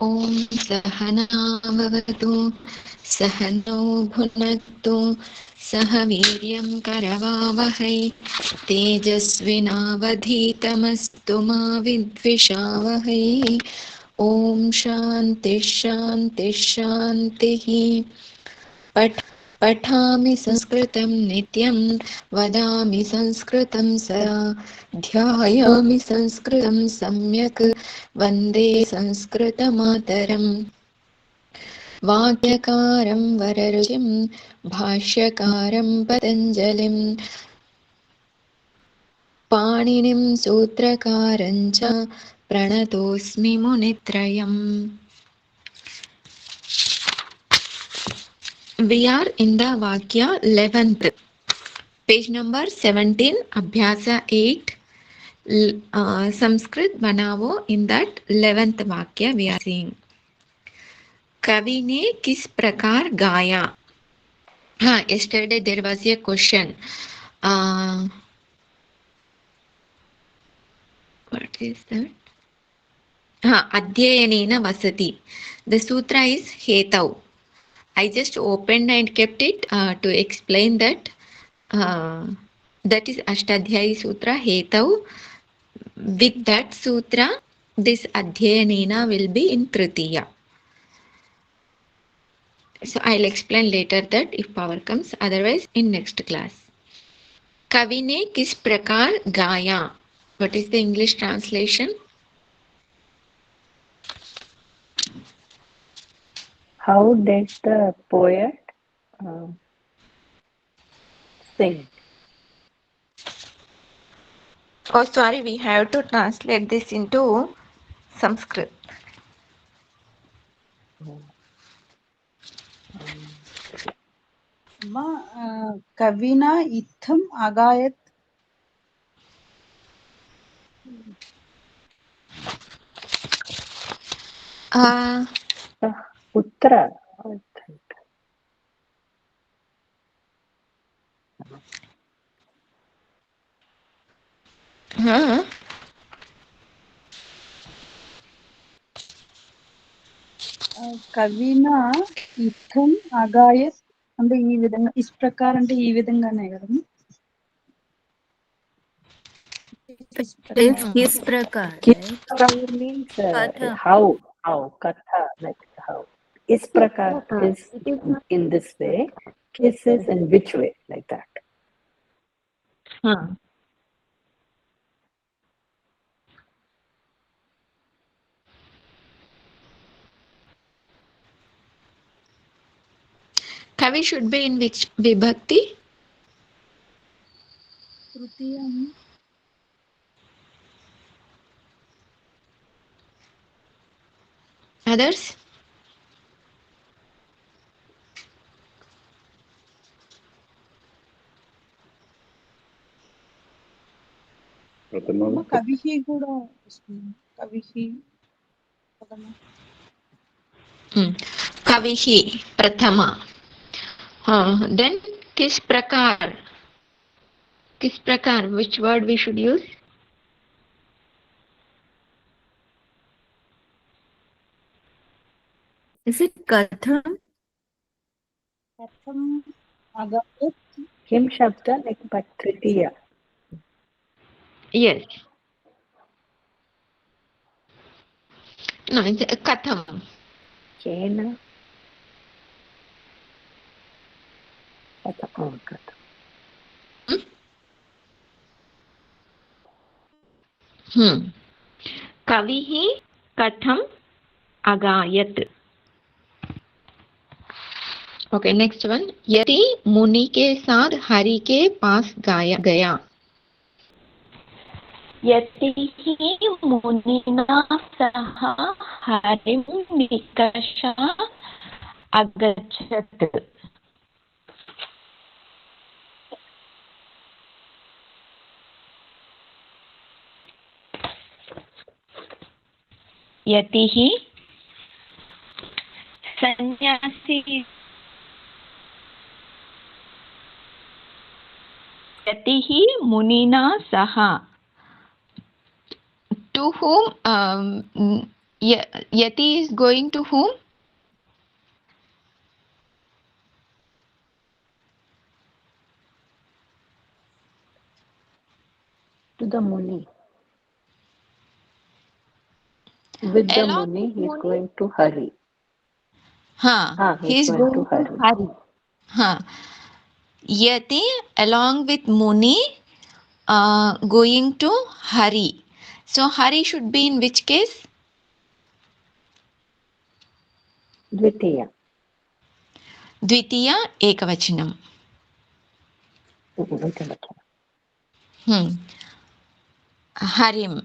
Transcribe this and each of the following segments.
ॐ सहनाववतु सहनौ भुनक्तु सह वीर्यं करवावहै तेजस्विनावधीतमस्तु मा विद्विषावहै ॐ शान्तिः शान्तिः शान्तिः पठामि संस्कृतं नित्यं वदामि संस्कृतं सदा ध्यायामि संस्कृतं सम्यक् वन्दे संस्कृतमातरम् वाक्यकारं वररुचिं भाष्यकारं पतञ्जलिं पाणिनिं सूत्रकारं च प्रणतोऽस्मि मुनित्रयम्. We are in the Vakya 11th. Page number 17, Abhyasa 8, Sanskrit Banavo. In that 11th Vakya we are seeing Kavi ne kis prakar gaya. Yesterday there was a question. What is that? Adhyayanena vasati. The sutra is Hetau. I just opened and kept it to explain that. That is Ashtadhyayi Sutra Hetau. With that sutra, this Adhyayanena will be in Tritiya. So I'll explain later that if power comes, otherwise in next class. Kavine kis prakar gaya. What is the English translation? How did the poet sing? Oh, sorry, we have to translate this into Sanskrit. Kavina itham agayat. Putra. Kavina itham agayat. అంటే ఈ విధంగా is ప్రకార్ అంటే ఈ విధంగానే కదా His prakar means how katha, like how. Is prakar is in this way, kiss is in which way, like that. Kavi should be in which vibhakti? Trutiyam. Others? Kavihi kuda వస్తుంది kavihi పదము Kavihi prathama. Then kis prakar? Kis prakar, which word we should use? Is it katham? katham agayat. Kim shabda like but tritiya. Yes. No, it's katham. Kena. Katham. Kavihi katham agayat. Okay, next one. यदि मुनि के साथ हरि के पास गया. यति मुनिना सह हरिं निकषा अगच्छत्. यतिः सन्यासी. यतिः मुनिना सह. To whom Yati is going to whom? To the Muni. With the Along Muni, with he is Muni? going to Hari. He He is is going to going to Hari. Hari. Yati along with Muni going to Hari. So Hari should be in which case? Dvitiya. Dvitiya ekavachanam. Harim.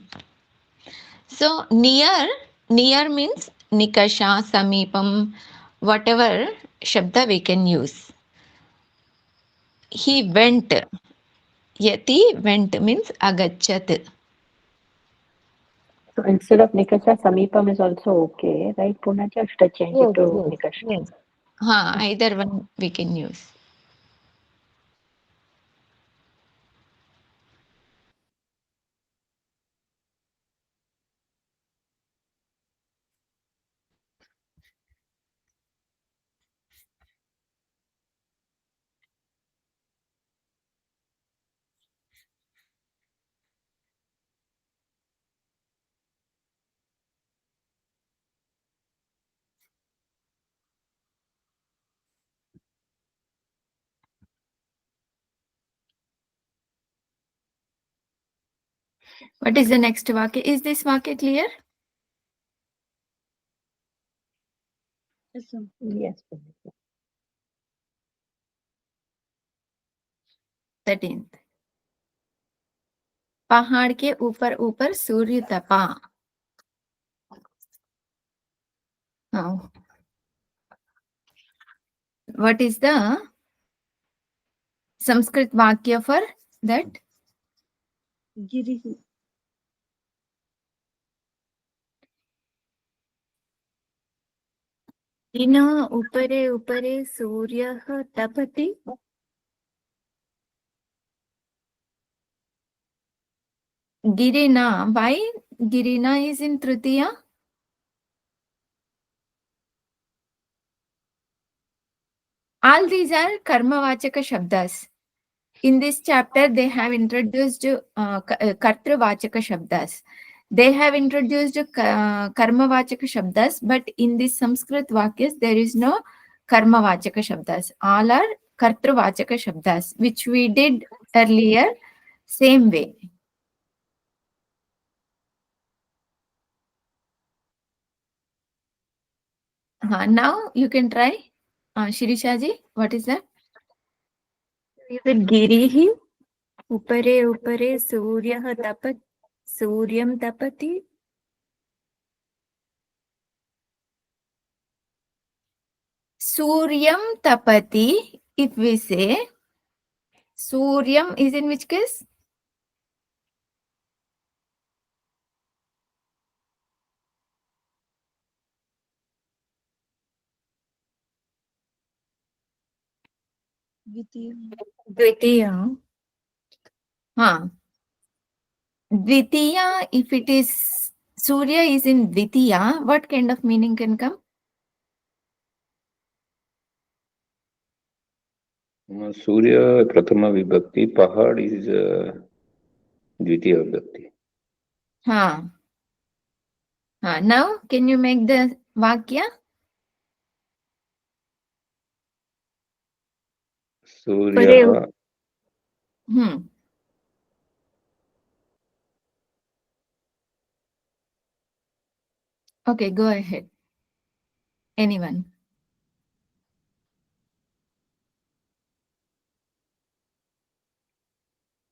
So near means nikasha, samipam, whatever shabda we can use. He went. Yati went means agachat. So instead of Nikasha, Samipam is also okay, right? Punacha should change it to Nikasha. Yes. Either one we can use. What is the next vakya? Is this vakya clear? Yes, ma'am. Yes. 13th. पहाड़ के ऊपर ऊपर सूर्य तपा. Now, what is the Sanskrit vakya for that? Girihi. गिरिना उपरे उपरे सूर्यः तपति. Girina. Why Girina is in Tritiya? All these are karmavachaka shabdas. In this chapter, they have introduced kartravachaka shabdas. They have introduced karmavachaka shabdas, but in this Sanskrit vakyas, there is no karmavachaka shabdas. All are kartravachaka shabdas, which we did earlier, same way. Now you can try. Shirisha ji, what is that? गिरिः उपरे उपरे सूर्यः सूर्यं तपति. Suryam tapati. If we say Suryam is in which case? द्वितीया. Dvitiya, if it is Surya is in Dvitiya, what kind of meaning can come? Surya Prathama Vibhakti, Pahad is Dvitiya Vibhakti. Now, can you make the Vakya? Surya. Okay, go ahead. Anyone?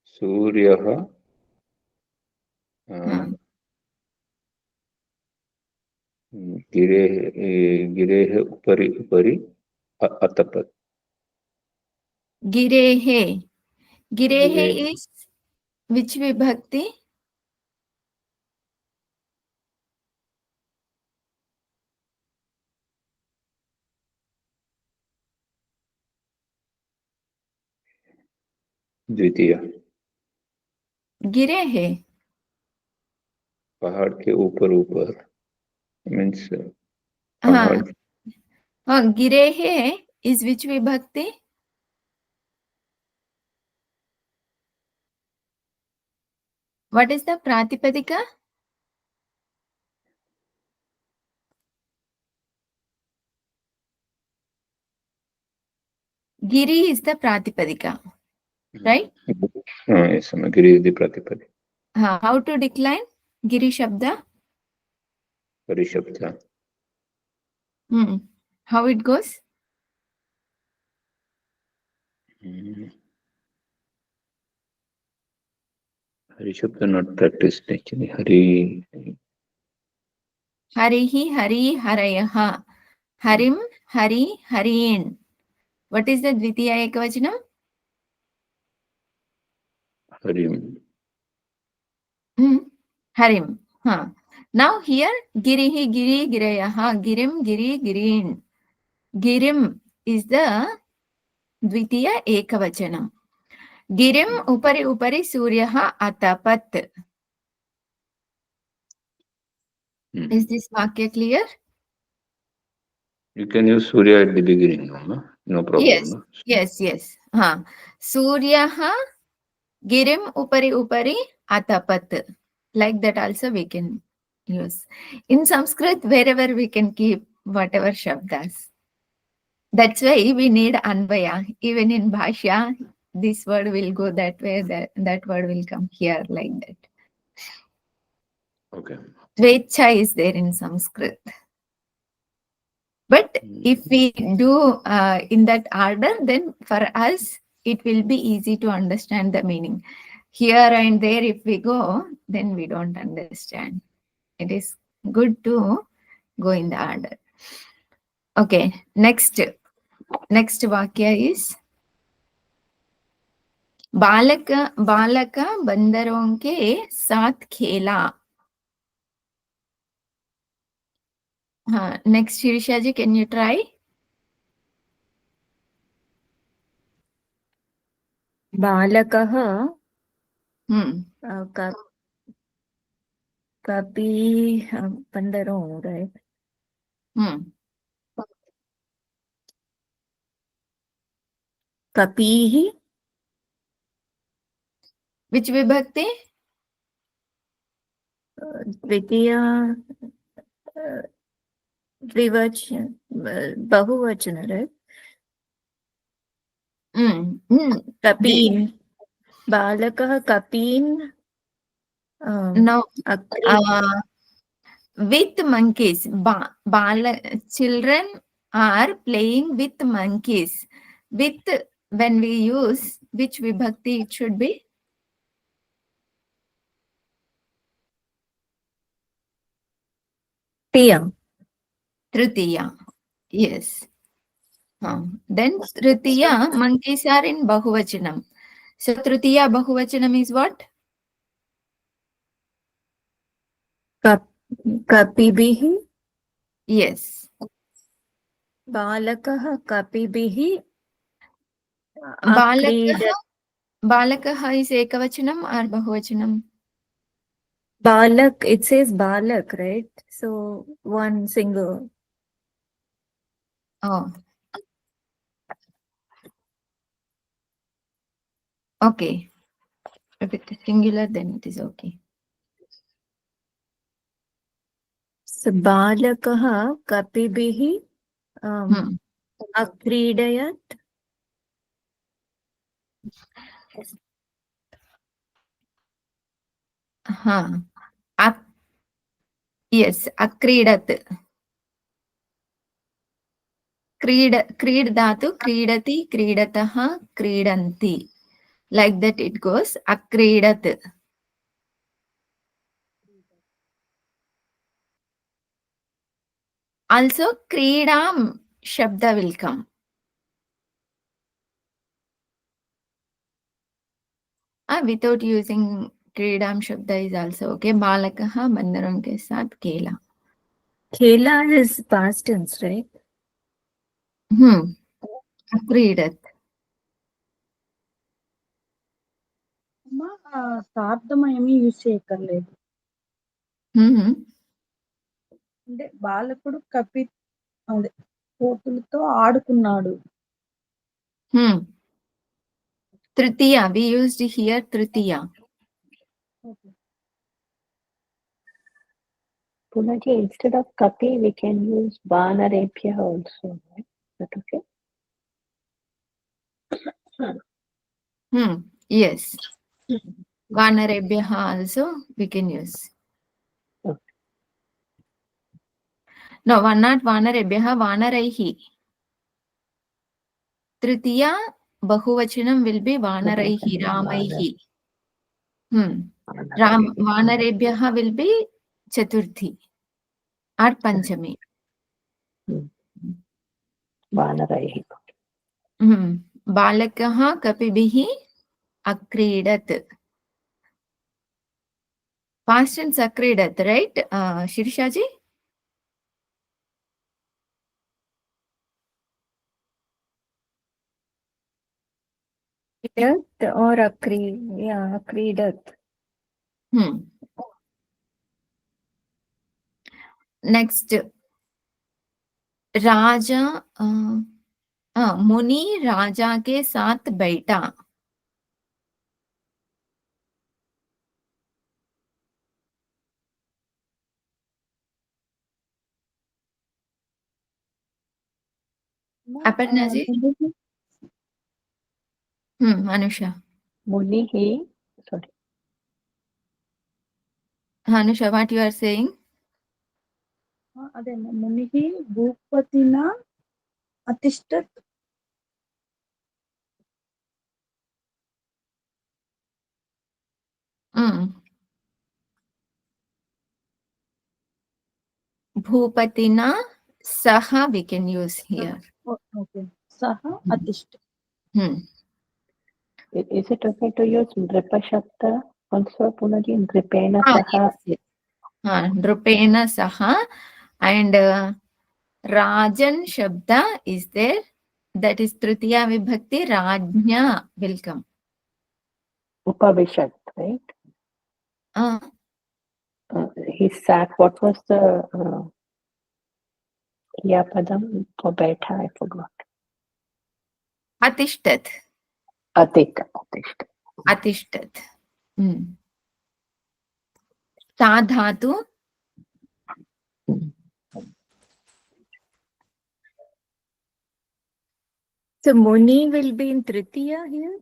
Surya. गिरेः उपरि उपरि अतपत्. Girehe. Girehe is which vibhakti? द्वितीय. Girehe. पहाड़ के ऊपर ऊपर. means हाँ pahad. हाँ गिरेः is which vibhakti? What is the pratipadika? Giri is the pratipadika, right? Yes, Giri is the pratipadi. How to decline Giri Shabda? Parishabda. How it goes? Parishabda not practiced actually. Hari. Harihi Hari Harayaha. Harim Hari Harin. What is the Dvitiya Ekavachanam? Harim. Harim. Now here Girihi Giri Girayaha. Girim Giri Girin. Girim is the Dvitiya Ekavachanam. Girim Upari Upari Suryaha Atapat. Is this Vakya clear? You can use Surya at the beginning, no problem. Yes. No? Yes. Suryaha Girim Upari Upari Atapat. Like that also we can use. In Sanskrit, wherever we can keep whatever shabdas. That's why we need Anvaya. Even in Bhashya, this word will go that way, that word will come here like that. Okay. Dvecha is there in Sanskrit. But if we do in that order, then for us, it will be easy to understand the meaning. Here and there, if we go, then we don't understand. It is good to go in the order. Okay, next vakya is Balaka बंदरों के साथ खेला. Next, Shirisha ji, can you try? बालकः कपि बन्दरो, right? कपिः. Which vibhakti? द्वितीया द्विवचन बहुवचन, right? कपीन्. बालकः कपीन्. No. With monkeys. Children are playing with monkeys. With, when we use which vibhakti it should be? Tritiya. Yes. Then Tritiya, monkeys are in Bahuvachanam. So Tritiya Bahuvachanam is what? कपिभिः. Yes. बालकः कपिभिः Balakaha is Ekavachanam or Bahuvachanam? Balak, it says Balak, right? So one single. Oh. Okay. If it is singular, then it is okay. So Balakah kapibihi akridayat. Yes, akridat. Creed dhatu, creedati, creedataha, creedanti. Like that it goes. Akridat. Also, creedam shabda will come. Without using creedam shabda is also okay. Balakaha bandaron ke saath khela. Khela is past tense, right? Akridat. సార్థమయమి use చేయక్కర్లేదు. అంటే బాలకుడు కపి అదే కోతులతో ఆడుకున్నాడు. Tritiya, we used here Tritiya. Okay. Punaji, instead of kapi, we can use vanarepya also, right? Is that okay? Yes. Vanarebhyaha also we can use. Okay. No, not Vanarebhyaha, Vanaraihi. Tritiya Bahuvachanam will be Vanaraihi, Ramaihi. Vanarebhyaha will be Chaturthi or Panchami. Vanaraihi. Balakaha Kapibihi Akridat. Past tense Akridat, right? Shirishaji? Or Akridat. Next, राजा मुनि राजा के साथ बैठा. Aparna ji? Anusha. Munihi, sorry. Anusha, what you are saying? అదే మునిహి భూపతిన అతిష్టత్. Bhupatina saha we can use here. Okay. Saha atisht. Is it okay to use Nripa Shabda also, Punaji? Nripena saha. Yes. Nrupena saha and Rajan Shabda is there. That is Tritiya Vibhakti. Rajnya will come. Upavishat, right? He sat. What was the Kriyapadam for baitha? I forgot. Atishtat. Atishtat. Sadhatu. So Muni will be in Tritiya here.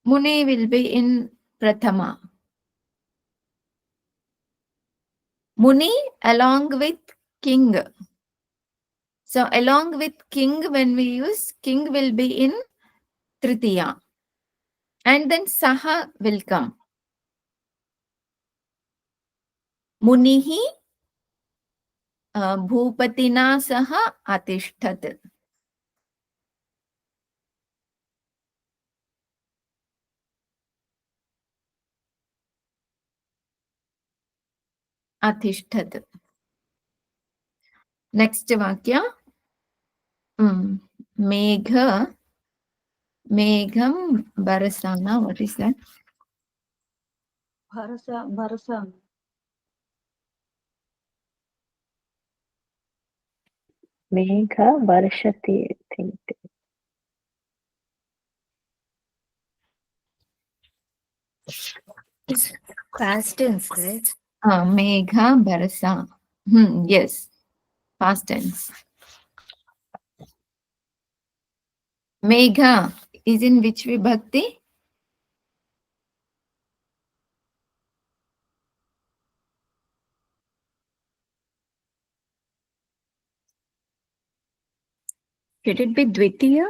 Muni will be in Prathama. Muni along with king. So along with king, when we use king will be in Tritiya. And then Saha will come. Munihi Bhupatina Saha Atishtat. Atishtat. Next Vakya. Megham Barasana. What is that? Bharasa. Megha Varshati, I think. Past tense, right? Megha Barasa. Yes. Past tense. Megha is in which vibhakti? Should it be Dvitiya?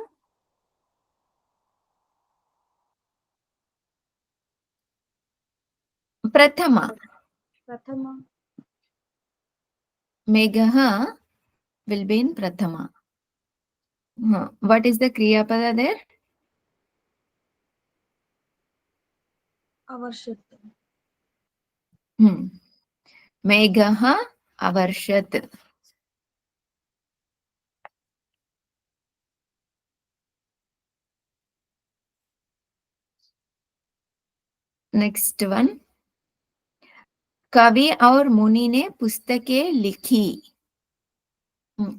Prathama. Megha will be in Prathama. What is the Kriya Pada there? Avarshat. Megha Avarshat. Next one. कवि और मुनि ने पुस्तकें लिखी।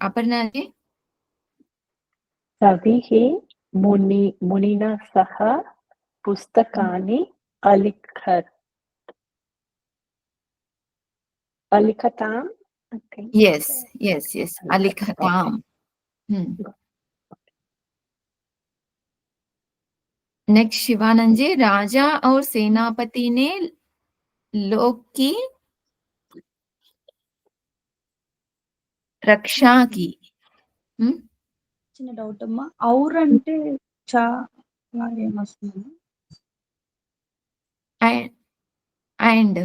अपर्णा जी। कविः मुनिना सह पुस्तकानि अलिखताम्, I think. Yes, अलिखताम्। नेक्स्ट शिवानंद जी, राजा और सेनापति ने लोक की रक्षा की। చిన్న డౌట్ అమ్మా, ఔర్ అంటే చా ఏమొస్తుంది? and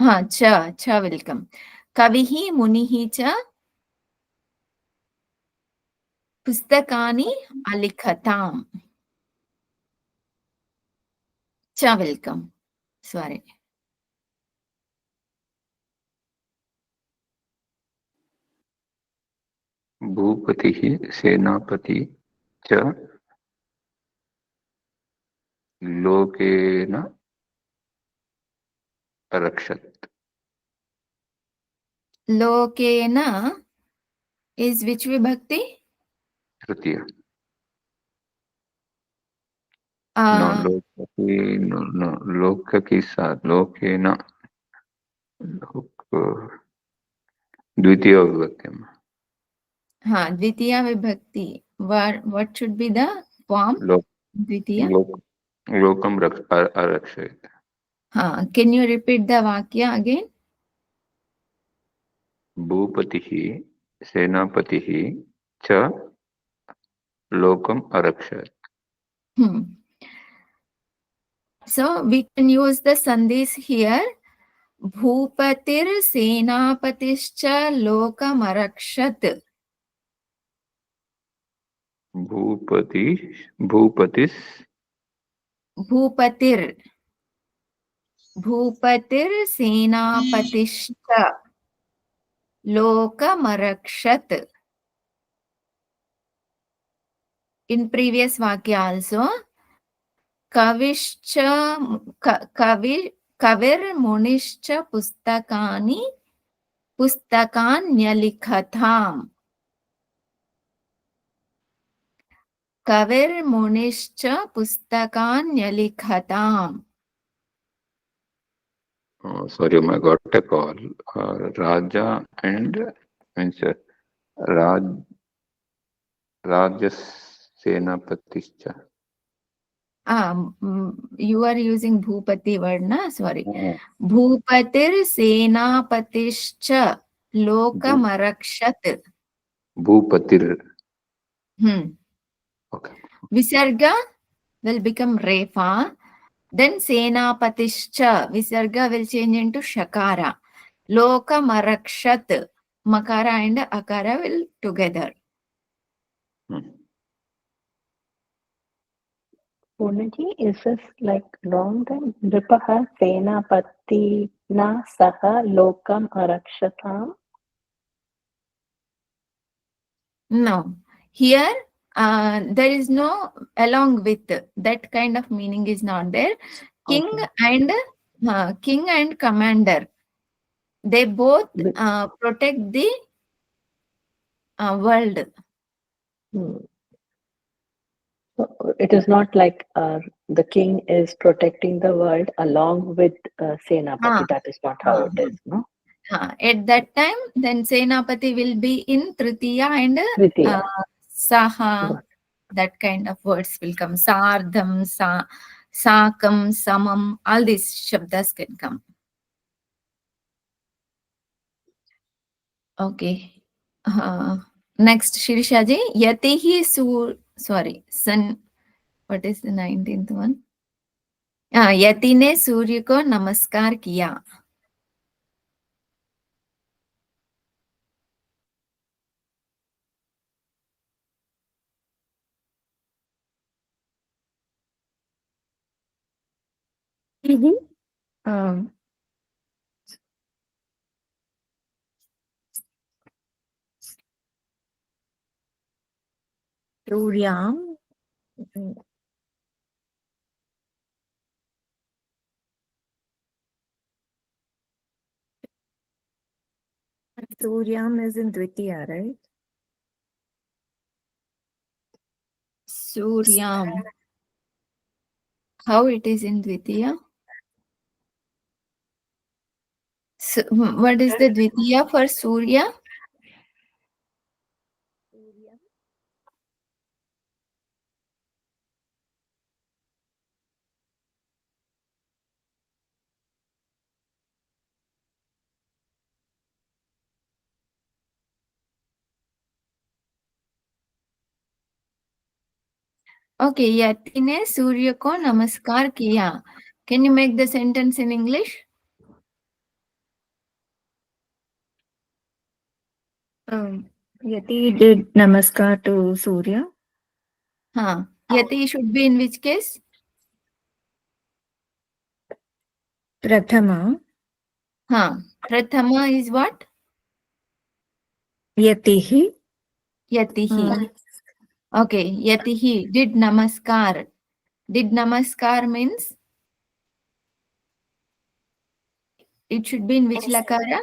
हाँ च वेलकम। कविः मुनिः च पुस्तकानि अलिखताम्। च वेलकम, सॉरी। भूपतिः सेनापति च Loken अरक्षत्। Loken is which vibhakti? तृतीय। Uh, नो लोकपति, नो लोक के साथ लोकेन, लोक द्वितीय विभक्ति में। हाँ, द्वितीय विभक्ति। What should be the form? द्वितीय। लोकम अरक्षेत। हाँ, can you repeat the वाक्य again? भूपतिः सेनापतिः च लोकम अरक्षेत। So we can use the sandhis here. भूपतिर सेनापतिश्च लोकमरक्षत्। भूपतिर सेनापतिश्च लोकमरक्षत्। In previous vakya also, कविश्च कविर्मुनिश्च पुस्तकान्यलिखताम्। कविर्मुनिश्च पुस्तकान्यलिखताम्। Sorry, I got a call. Raja and means Rajas Senapatischa. You are using Bhupati word, na? Sorry. Bhupatir Senapatischa Lokamarakshat. Bhupatir. Okay. Visarga will become Refa. Then Senapatischa. Visarga will change into Shakara. Lokamarakshat. Makara and Akara will together. Punaji, is this like wrong then? Nripaha senapati na saha lokam arakshatam? No. Here, there is no along with. That kind of meaning is not there. King and commander, they both protect the world. So it is not like the king is protecting the world along with Senapati. That is not how it is, no? At that time, then Senapati will be in Tritiya and Saha. That kind of words will come. Sardham, Sakam, Samam. All these shabdas can come. Okay. Next, Shirishaji. Yatihi Sun. What is the 19th one? यति ने सूर्य को नमस्कार किया। सूर्यां Suryam is in Dvitiya, right? Suryam. How it is in Dvitiya? So, what is the Dvitiya for Surya? Okay, यति ने सूर्य को नमस्कार किया. Can you make the sentence in English? Yati did namaskar to Surya. हाँ, यति should be in which case? Prathama. हाँ, prathama is what? Yatihi. Yatihi. Okay, yatihi did namaskar. Did namaskar means it should be in which lakara?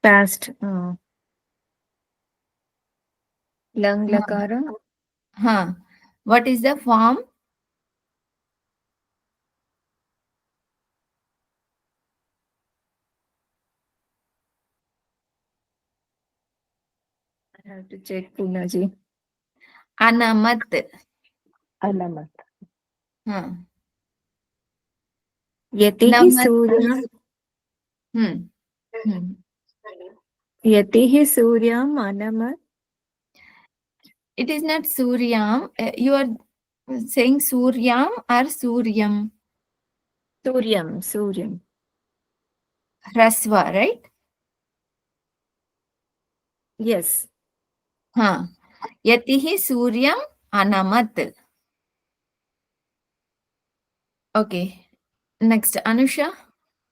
Past. Lang lakara. Huh. What is the form? I have to check, Poonaji. Anamat. Anamat. Huh. Yatihi Namat. Surya. Yatihi Suryam Anamat. It is not Suryam. You are saying Suryam or Suryam? Suryam. Rasva, right? Yes. Huh. Yatihi Suryam Anamat. Okay. Next, Anusha.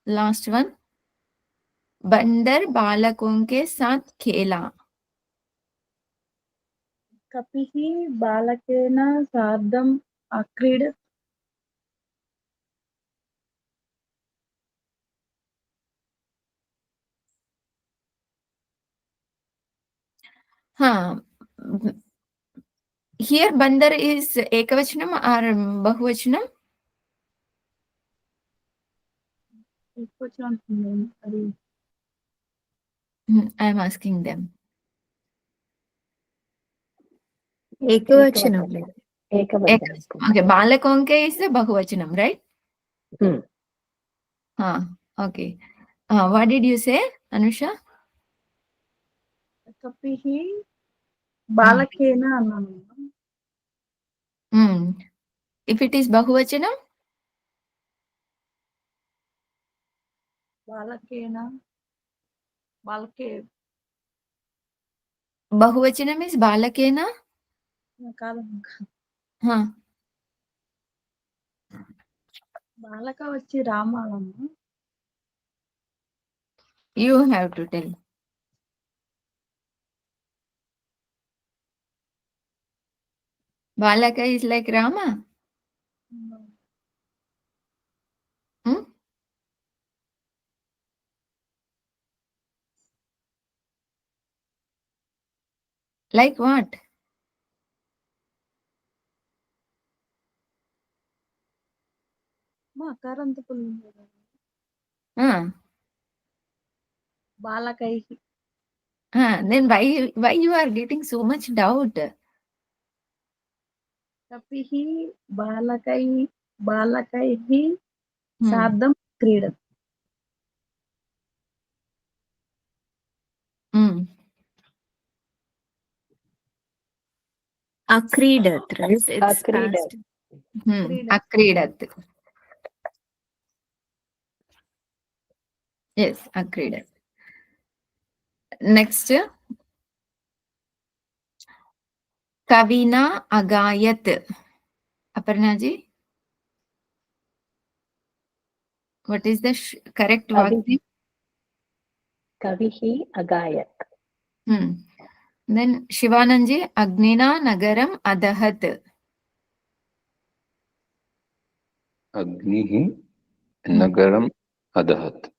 Last one. बंदर बालकों के साथ खेला. कपिः बालकेन सार्धम् अक्रीडत्. हाँ. Here bandar is ekavachanam or bahuvachanam? I am asking them. Ekavachanam. Ekavachanam. Okay, balakonke is the bahuvachanam, right? Okay. What did you say, Anusha? कपिः बालकेन अన్నాను. If it is bahuvachanam? बालकेन बालके Bahuvachanam is balakena? కాదు బాలక వచ్చి రామాలమ్మ. You have to tell. Balaka is like Rama? Like what? అకారంత పుల్లింగం. బాలకైః. Then why you are getting so much doubt? कपिः बालकैः सार्धं क्रीडत्. Akridat, right? It's Akridat. past. Akridat. Yes, akridat. Next. Kavina agayat. Aparna ji? What is the correct Vakti? Kavihi agayat. Then Shivananji, Agnina Nagaram Adahat. Agnihi Nagaram Adahat.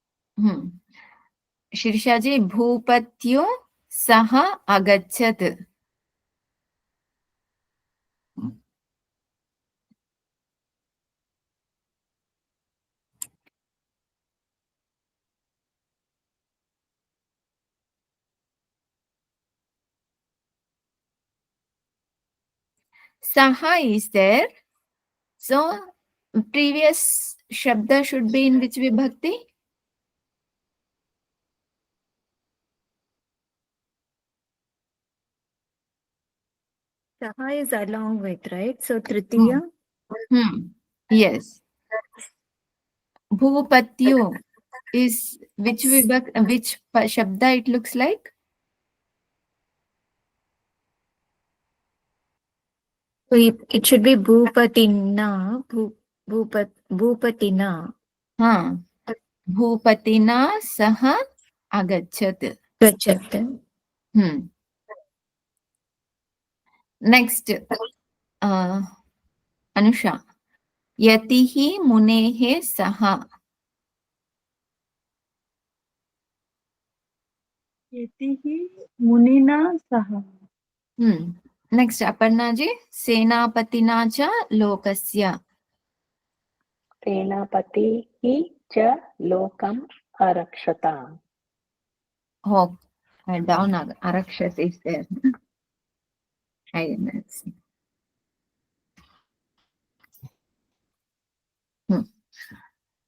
Shirshaji, Bhupatyo Saha Agachat. Saha is there. So, previous Shabda should be in which Vibhakti? Saha is along with, right? So Tritiya. Yes. Bhupatyo is which which Shabda it looks like? So it should be Bhupatina. Bhupatina. Bhupatina Saha Agachat. Gachat. Next, Anusha. Yatihi Munehe Saha. यतिः मुनिना सह Next, Aparna ji. Senapatina cha lokasya. सेनापतिः च लोकम् अरक्षताम्. Oh, down Arakshat is there. I didn't see.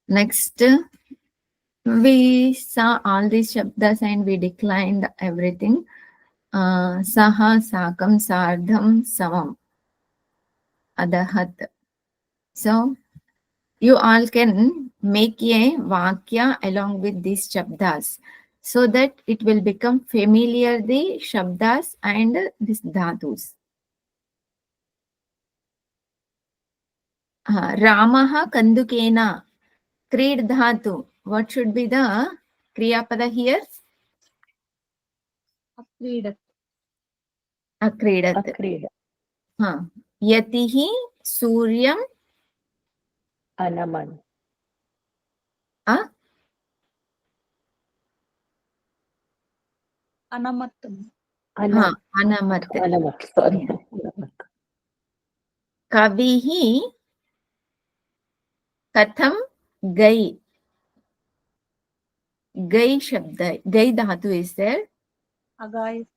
Next, we saw all these shabdas and we declined everything. Saha, Sakam, Sardham, Samam, Adahat. So, you all can make a vakya along with these shabdas so that it will become familiar, the shabdas and these dhatus. Ramaha Kandukena, Krid dhatu. What should be the Kriya Pada here? अक्रीडत् Akridat. अक्रीड. Yatihi Suryam अनमन्. अनमत् Anamat. अनमत्. Sorry. Kavihi Katham Gai. Gai Shabda. Gai dhatu is there. अगायत्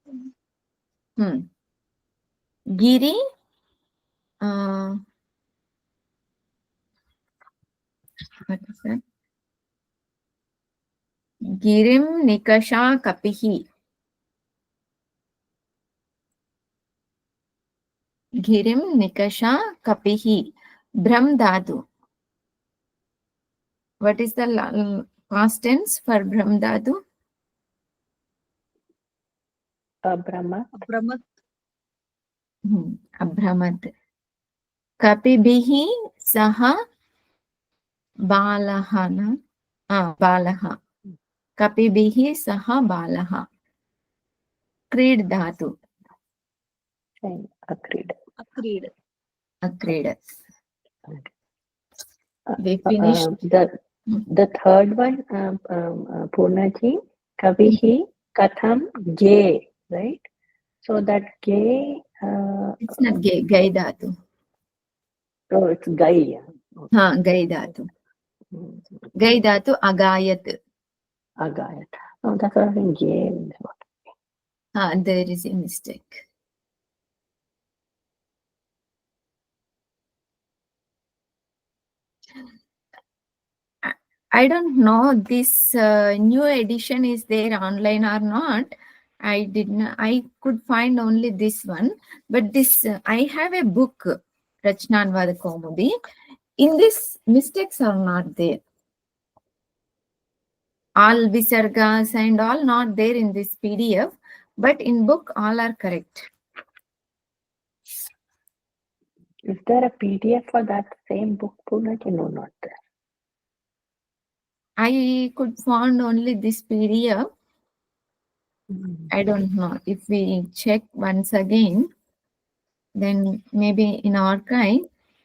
Giri. What is that? Girim Nikasha Kapihi. Girim Nikasha Kapihi. Brahm dhatu. What is the past tense for Brahm dhatu? अभ्रमत्. अभ्रमत् Abhramat. Kapibihi Saha Balahana. Balaha. Kapibihi Saha Balaha. Krid dhatu. अक्रीड. अक्रीड Akrid. We finished. The third one, Purnaji, Kavihi Katham Ge, right? So that Ge, It's not Gai dhatu. oh, it's Gai. Gai dhatu. Gai dhatu agayat. Agayat. Oh, that's what I think Ge means what? There is a mistake. I don't know this new edition is there online or not. I could find only this one, but this I have a book, Rachnanvada Kaumudi. In this, mistakes are not there. All visargas and all not there in this PDF, but in book all are correct. Is there a PDF for that same book, Purnaji? No, not there. I could find only this PDF. I don't know. If we check once again, then maybe in archive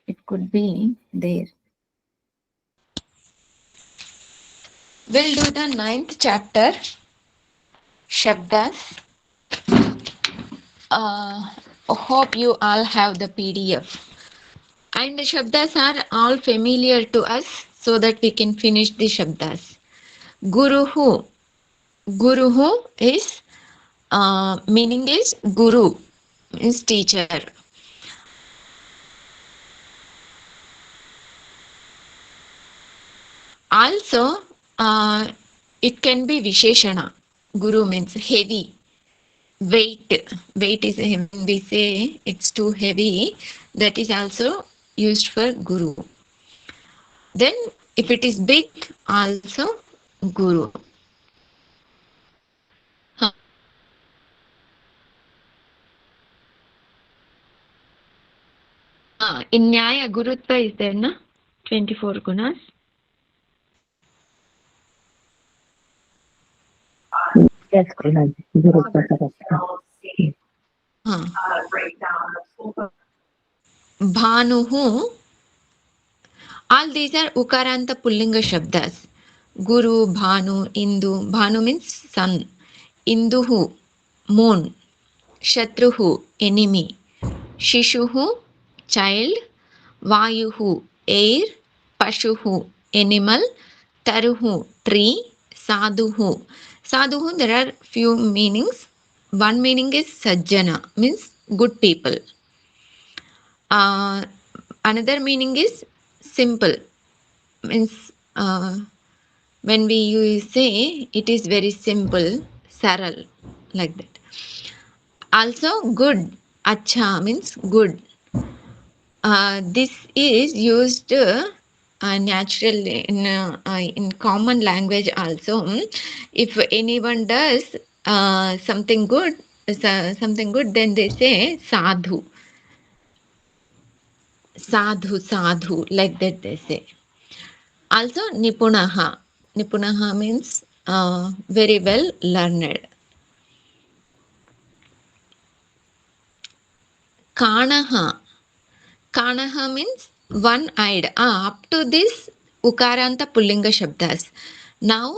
it could be there. We'll do the 9th chapter. Shabdas. Hope you all have the PDF. And the Shabdas are all familiar to us so that we can finish the Shabdas. Guruhu. Guruhu is meaning is Guru, is teacher. Also, it can be Visheshana. Guru means heavy. Weight. Weight is when we say it's too heavy. That is also used for Guru. Then, if it is big, also Guru. In Nyaya, Gurutva is there, na? 24 gunas. Yes, Guruji. Gurutva Saraswati. Bhanuhu. All these are Ukaranta Pullinga Shabdas. Guru, Bhanu, Indu. Bhanu means sun. Induhu, moon. Shatruhu, enemy. Shishuhu, child. Vayuhu, air. Pashuhu, animal. Taruhu, tree. Sadhuhu. Sadhuhu, there are few meanings. One meaning is Sajjana, means good people. Another meaning is simple, means when we say it is very simple, saral, like that. Also good, acha means good. This is used naturally in common language also. If anyone does something good, then they say sadhu. Sadhu, sadhu, like that they say. Also, nipunaha. Nipunaha means very well learned. Kanaha. Kanaha means one-eyed. Up to this, Ukaranta Pullinga Shabdas. Now,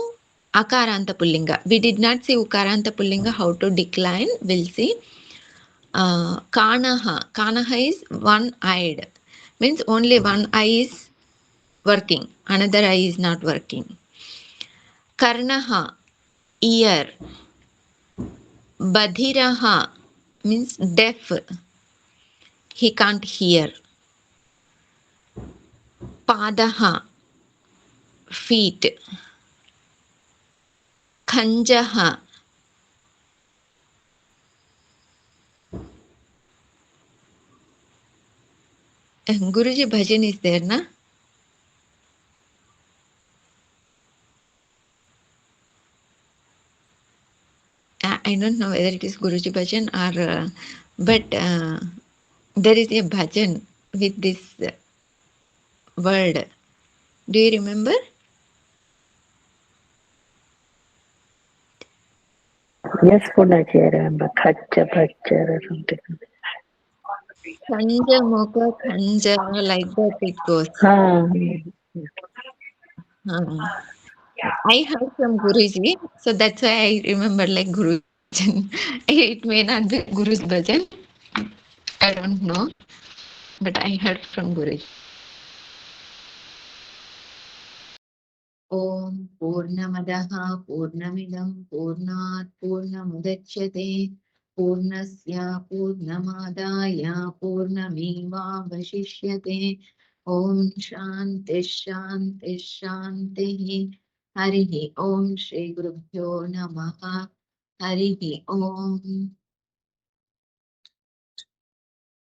Akaranta Pullinga. We did not see Ukaranta Pullinga, how to decline. We'll see. Kanaha. Kanaha is one-eyed. Means only one eye is working. Another eye is not working. Karnaha. Ear. Badhiraha means deaf. He can't hear. Padaha, feet. Khanjaha, Guruji bhajan is there, na? I don't know whether it is Guruji bhajan or, but there is a bhajan with this word. Do you remember? Yes, Guruji, I remember. Khacha, bhacha, or something. Khanja, moka, khanja, like that it goes. I heard from Guruji, so that's why I remember like Guru bhajan. It may not be Guru's bhajan. I don't know, but I heard from Guruji. Om Purnamadaha Purnamidam Purnat Purnamudachyate Purnasya Purnamadaya Purnameva Vashishyate Om Shanti Shanti Shanti Harihi Om Shri Gurubhyo Namaha Harihi Om